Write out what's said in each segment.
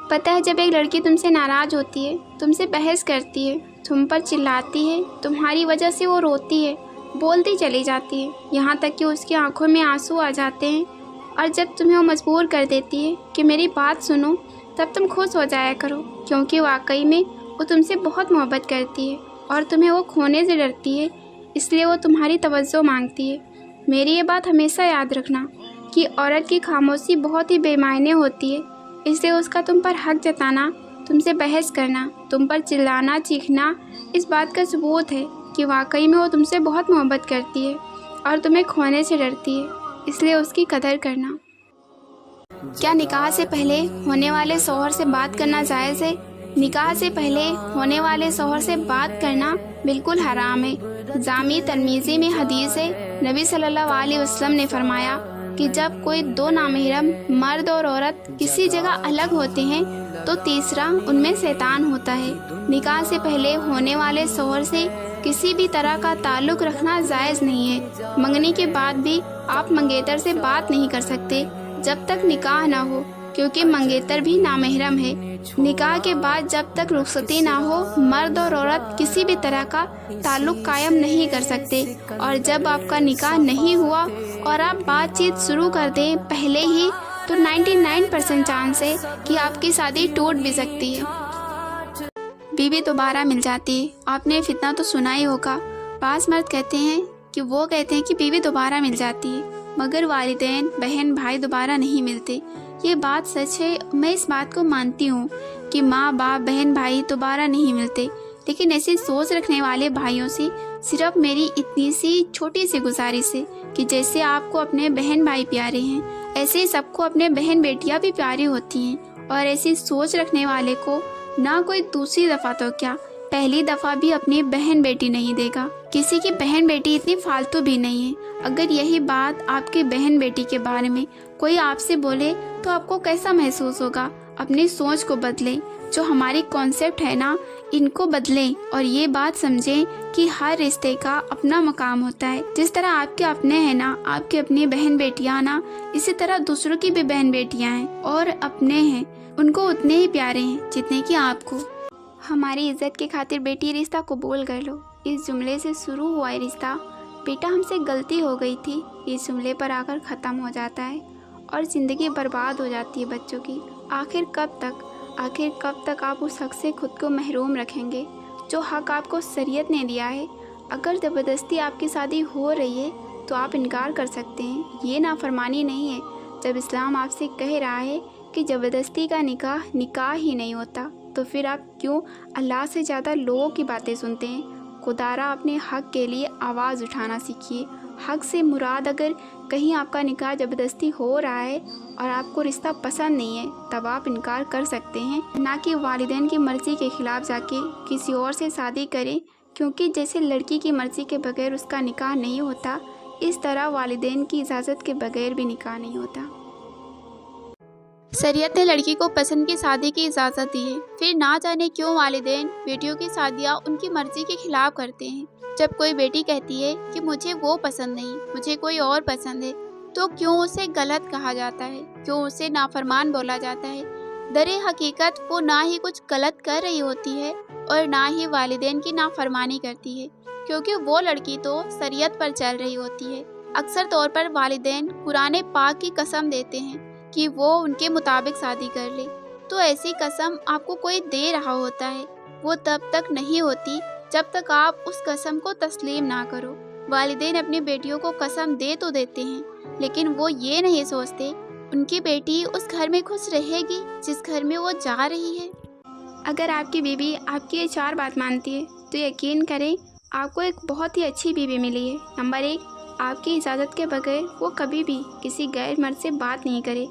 پتہ ہے جب ایک لڑکی تم سے ناراض ہوتی ہے، تم سے بحث کرتی ہے، تم پر چلاتی ہے، تمہاری وجہ سے وہ روتی ہے، بولتی چلی جاتی ہے، یہاں تک کہ اس کی آنکھوں میں آنسو آ جاتے ہیں، اور جب تمہیں وہ مجبور کر دیتی ہے کہ میری بات سنو، تب تم خوش ہو جایا کرو، کیونکہ واقعی میں وہ تم سے بہت محبت کرتی ہے اور تمہیں وہ کھونے سے ڈرتی ہے، اس لیے وہ تمہاری توجہ مانگتی ہے۔ میری یہ بات ہمیشہ یاد رکھنا کہ عورت کی خاموشی بہت ہی بے معنی ہوتی ہے، اس لیے اس کا تم پر حق جتانا، تم سے بحث کرنا، تم پر چلانا چیخنا اس بات کا ثبوت ہے کہ واقعی میں وہ تم سے بہت محبت کرتی ہے اور تمہیں کھونے سے ڈرتی ہے، اس لیے اس کی قدر کرنا۔ کیا نکاح سے پہلے ہونے والے شوہر سے بات کرنا جائز ہے؟ نکاح سے پہلے ہونے والے شوہر سے بات کرنا بالکل حرام ہے۔ جامع ترمذی میں حدیث ہے، نبی صلی اللہ علیہ وسلم نے فرمایا کہ جب کوئی دو نامحرم مرد اور عورت کسی جگہ الگ ہوتے ہیں تو تیسرا ان میں شیطان ہوتا ہے۔ نکاح سے پہلے ہونے والے شوہر سے کسی بھی طرح کا تعلق رکھنا جائز نہیں ہے۔ منگنی کے بعد بھی آپ منگیتر سے بات نہیں کر سکتے جب تک نکاح نہ ہو، کیونکہ منگیتر بھی نامحرم ہے۔ نکاح کے بعد جب تک رخصتی نہ ہو، مرد اور عورت کسی بھی طرح کا تعلق قائم نہیں کر سکتے، اور جب آپ کا نکاح نہیں ہوا اور آپ بات چیت شروع کر دیں پہلے ہی، تو 99% چانس ہے کہ آپ کی شادی ٹوٹ بھی سکتی ہے۔ بیوی دوبارہ مل جاتی ہے۔ آپ نے فتنہ تو سنا ہی ہوگا، بعض مرد کہتے ہیں کہ بیوی دوبارہ مل جاتی ہے، مگر والدین، بہن، بھائی دوبارہ نہیں ملتے۔ یہ بات سچ ہے، میں اس بات کو مانتی ہوں کہ ماں باپ، بہن بھائی دوبارہ نہیں ملتے، لیکن ایسی سوچ رکھنے والے بھائیوں سے صرف میری اتنی سی چھوٹی سی گزارش ہے کہ جیسے آپ کو اپنے بہن بھائی پیارے ہیں، ایسے ہی سب کو اپنے بہن بیٹیاں بھی پیاری ہوتی ہیں، اور ایسی سوچ رکھنے والے کو نہ کوئی دوسری دفعہ تو کیا، پہلی دفعہ بھی اپنی بہن بیٹی نہیں دے گا۔ کسی کی بہن بیٹی اتنی فالتو بھی نہیں ہے۔ اگر یہی بات آپ کی بہن بیٹی کے بارے میں کوئی آپ سے بولے تو آپ کو کیسا محسوس ہوگا؟ اپنی سوچ کو بدلیں، جو ہماری کانسیپٹ ہے نا، ان کو بدلیں، اور یہ بات سمجھیں کہ ہر رشتے کا اپنا مقام ہوتا ہے۔ جس طرح آپ کے اپنے ہیں نا، آپ کی اپنی بہن بیٹیاں نا، اسی طرح دوسروں کی بھی بہن بیٹیاں ہیں اور اپنے ہیں، ان کو اتنے ہی پیارے ہیں جتنے کہ آپ کو۔ ہماری عزت کی خاطر بیٹی رشتہ قبول کر لو، اس جملے سے شروع ہوا ہے رشتہ۔ بیٹا ہم سے غلطی ہو گئی تھی، اس جملے پر آ کر ختم ہو جاتا ہے اور زندگی برباد ہو جاتی ہے بچوں کی۔ آخر کب تک آپ اس حق سے خود کو محروم رکھیں گے جو حق آپ کو شریعت نے دیا ہے؟ اگر زبردستی آپ کی شادی ہو رہی ہے تو آپ انکار کر سکتے ہیں، یہ نافرمانی نہیں ہے۔ جب اسلام آپ سے کہہ رہا ہے کہ زبردستی کا نکاح ہی نہیں ہوتا، تو پھر آپ کیوں اللہ سے زیادہ لوگوں کی باتیں سنتے ہیں؟ خدارا اپنے حق کے لیے آواز اٹھانا سیکھیے۔ حق سے مراد اگر کہیں آپ کا نکاح زبردستی ہو رہا ہے اور آپ کو رشتہ پسند نہیں ہے، تب آپ انکار کر سکتے ہیں، نہ کہ والدین کی مرضی کے خلاف جا کے کسی اور سے شادی کریں، کیونکہ جیسے لڑکی کی مرضی کے بغیر اس کا نکاح نہیں ہوتا، اس طرح والدین کی اجازت کے بغیر بھی نکاح نہیں ہوتا۔ شریعت نے لڑکی کو پسند کی شادی کی اجازت دی ہے، پھر نہ جانے کیوں والدین بیٹیوں کی شادیاں ان کی مرضی کے خلاف کرتے ہیں۔ جب کوئی بیٹی کہتی ہے کہ مجھے وہ پسند نہیں، مجھے کوئی اور پسند ہے، تو کیوں اسے غلط کہا جاتا ہے؟ کیوں اسے نافرمان بولا جاتا ہے؟ در حقیقت وہ نہ ہی کچھ غلط کر رہی ہوتی ہے اور نہ ہی والدین کی نافرمانی کرتی ہے، کیونکہ وہ لڑکی تو شریعت پر چل رہی ہوتی ہے۔ اکثر طور پر والدین قرآن پاک کی قسم دیتے ہیں کہ وہ ان کے مطابق شادی کر لے، تو ایسی قسم آپ کو کوئی دے رہا ہوتا ہے، وہ تب تک نہیں ہوتی جب تک آپ اس قسم کو تسلیم نہ کرو۔ والدین اپنی بیٹیوں کو قسم دے تو دیتے ہیں، لیکن وہ یہ نہیں سوچتے ان کی بیٹی اس گھر میں خوش رہے گی جس گھر میں وہ جا رہی ہے۔ اگر آپ کی بیوی آپ کی یہ 4 بات مانتی ہے تو یقین کریں آپ کو ایک بہت ہی اچھی بیوی ملی ہے۔ نمبر 1، آپ کی اجازت کے بغیر وہ کبھی بھی کسی غیر مرد سے بات نہیں کرے۔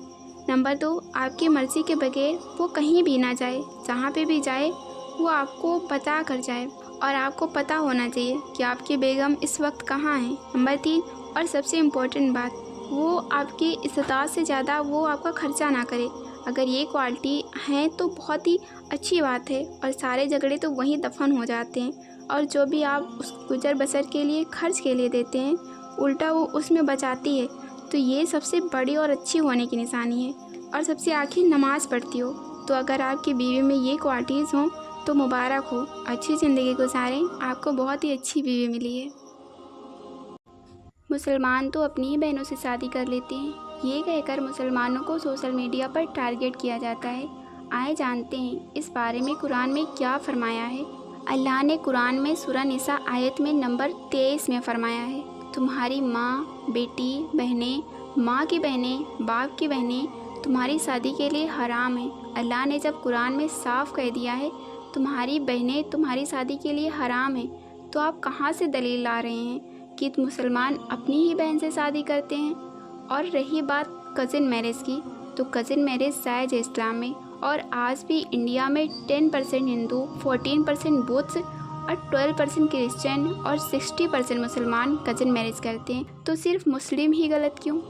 نمبر 2، آپ کی مرضی کے بغیر وہ کہیں بھی نہ جائے، جہاں پہ بھی جائے وہ آپ کو بتا کر جائے، اور آپ کو پتہ ہونا چاہیے کہ آپ کی بیگم اس وقت کہاں ہیں۔ نمبر 3، اور سب سے امپورٹنٹ بات، وہ آپ کی استطاعت سے زیادہ وہ آپ کا خرچہ نہ کرے۔ اگر یہ کوالٹی ہیں تو بہت ہی اچھی بات ہے، اور سارے جھگڑے تو وہیں دفن ہو جاتے ہیں، اور جو بھی آپ اس گزر بسر کے لیے خرچ کے لیے دیتے ہیں الٹا وہ اس میں بچاتی ہے، تو یہ سب سے بڑی اور اچھی ہونے کی نشانی ہے۔ اور سب سے آخر، نماز پڑھتی ہو تو اگر آپ کی بیوی میں یہ کوالٹیز ہوں تو مبارک ہو، اچھی زندگی گزاریں، آپ کو بہت ہی اچھی بیوی ملی ہے۔ مسلمان تو اپنی ہی بہنوں سے شادی کر لیتے ہیں، یہ کہہ کر مسلمانوں کو سوشل میڈیا پر ٹارگٹ کیا جاتا ہے۔ آئے جانتے ہیں اس بارے میں قرآن میں کیا فرمایا ہے۔ اللہ نے قرآن میں سورہ نساء آیت میں نمبر 23 میں فرمایا ہے، تمہاری ماں، بیٹی، بہنیں، ماں کی بہنیں، باپ کی بہنیں تمہاری شادی کے لیے حرام ہیں۔ اللہ نے جب قرآن میں صاف کہہ دیا ہے تمہاری بہنیں تمہاری شادی کے لیے حرام ہیں، تو آپ کہاں سے دلیل لا رہے ہیں کہ مسلمان اپنی ہی بہن سے شادی کرتے ہیں؟ اور رہی بات کزن میرج کی، تو کزن میرج جائز ہے اسلام میں، اور آج بھی انڈیا میں 10% ہندو، 14% بدھ اور 12% کرسچن اور 60% مسلمان کزن میرج کرتے ہیں، تو صرف مسلم ہی غلط کیوں؟